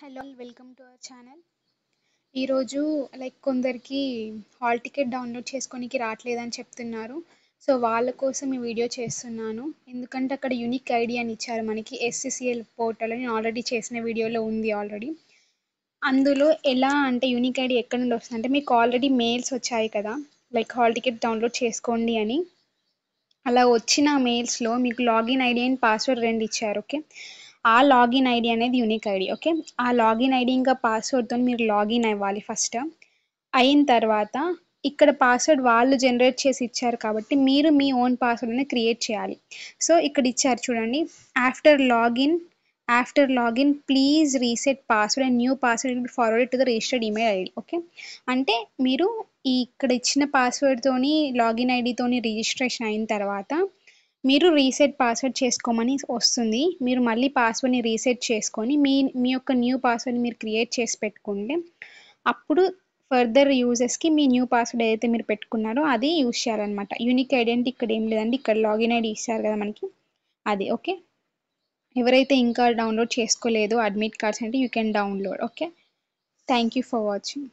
Hello welcome to our channel. ఈరోజు కొందరికి hall ticket download చేసుకోనికి రావట్లేదని చెప్తున్నారు. సో వాళ్ళ కోసం ఈ వీడియో చేస్తున్నాను. ఎందుకంటే అక్కడ యూనిక్ ఐడి అని ఇచ్చారు మనకి. SCCL పోర్టల్ అని ఆల్రెడీ చేసిన వీడియోలో ఉంది ఆల్రెడీ. అందులో ఎలా అంటే యూనిక్ ఐడి ఎక్కడ నుండి వస్తుందంటే మీకు ఆల్రెడీ మెయిల్స్ వచ్చాయి కదా, హాల్ టికెట్ డౌన్లోడ్ చేసుకోండి అని. అలా వచ్చిన మెయిల్స్లో మీకు లాగిన్ ఐడి అండ్ పాస్వర్డ్ రెండు ఇచ్చారు. ఓకే, ఆ లాగిన్ ఐడి అనేది యూనిక్ ఐడి. ఓకే, ఆ లాగిన్ ఐడి ఇంకా పాస్వర్డ్తో మీరు లాగిన్ అవ్వాలి ఫస్ట్. అయిన తర్వాత ఇక్కడ పాస్వర్డ్ వాళ్ళు జనరేట్ చేసి ఇచ్చారు కాబట్టి మీరు మీ ఓన్ పాస్వర్డ్ని క్రియేట్ చేయాలి. సో ఇక్కడ ఇచ్చారు చూడండి, after login please reset password and new password forward to the registered email ID. Okay, అంటే మీరు ఇక్కడ ఇచ్చిన పాస్వర్డ్తోని లాగిన్ ఐడితోని రిజిస్ట్రేషన్ అయిన తర్వాత మీరు రీసెట్ పాస్వర్డ్ చేసుకోమని వస్తుంది. మీరు మళ్ళీ పాస్వర్డ్ని రీసెట్ చేసుకొని మీ యొక్క న్యూ పాస్వర్డ్ని మీరు క్రియేట్ చేసి పెట్టుకుంటే అప్పుడు ఫర్దర్ యూజెస్కి మీ న్యూ పాస్వర్డ్ ఏదైతే మీరు పెట్టుకున్నారో అది యూజ్ చేయాలన్నమాట. యూనిక్ ఐడెంటిటీ ఇక్కడ ఏం లేదండి, ఇక్కడ లాగిన్ ఐడి ఇస్తారు కదా మనకి, అది. ఓకే, ఎవరైతే ఇంకా డౌన్లోడ్ చేసుకోలేదో అడ్మిట్ కార్డ్స్ అంటే you can download. Okay, thank you for watching.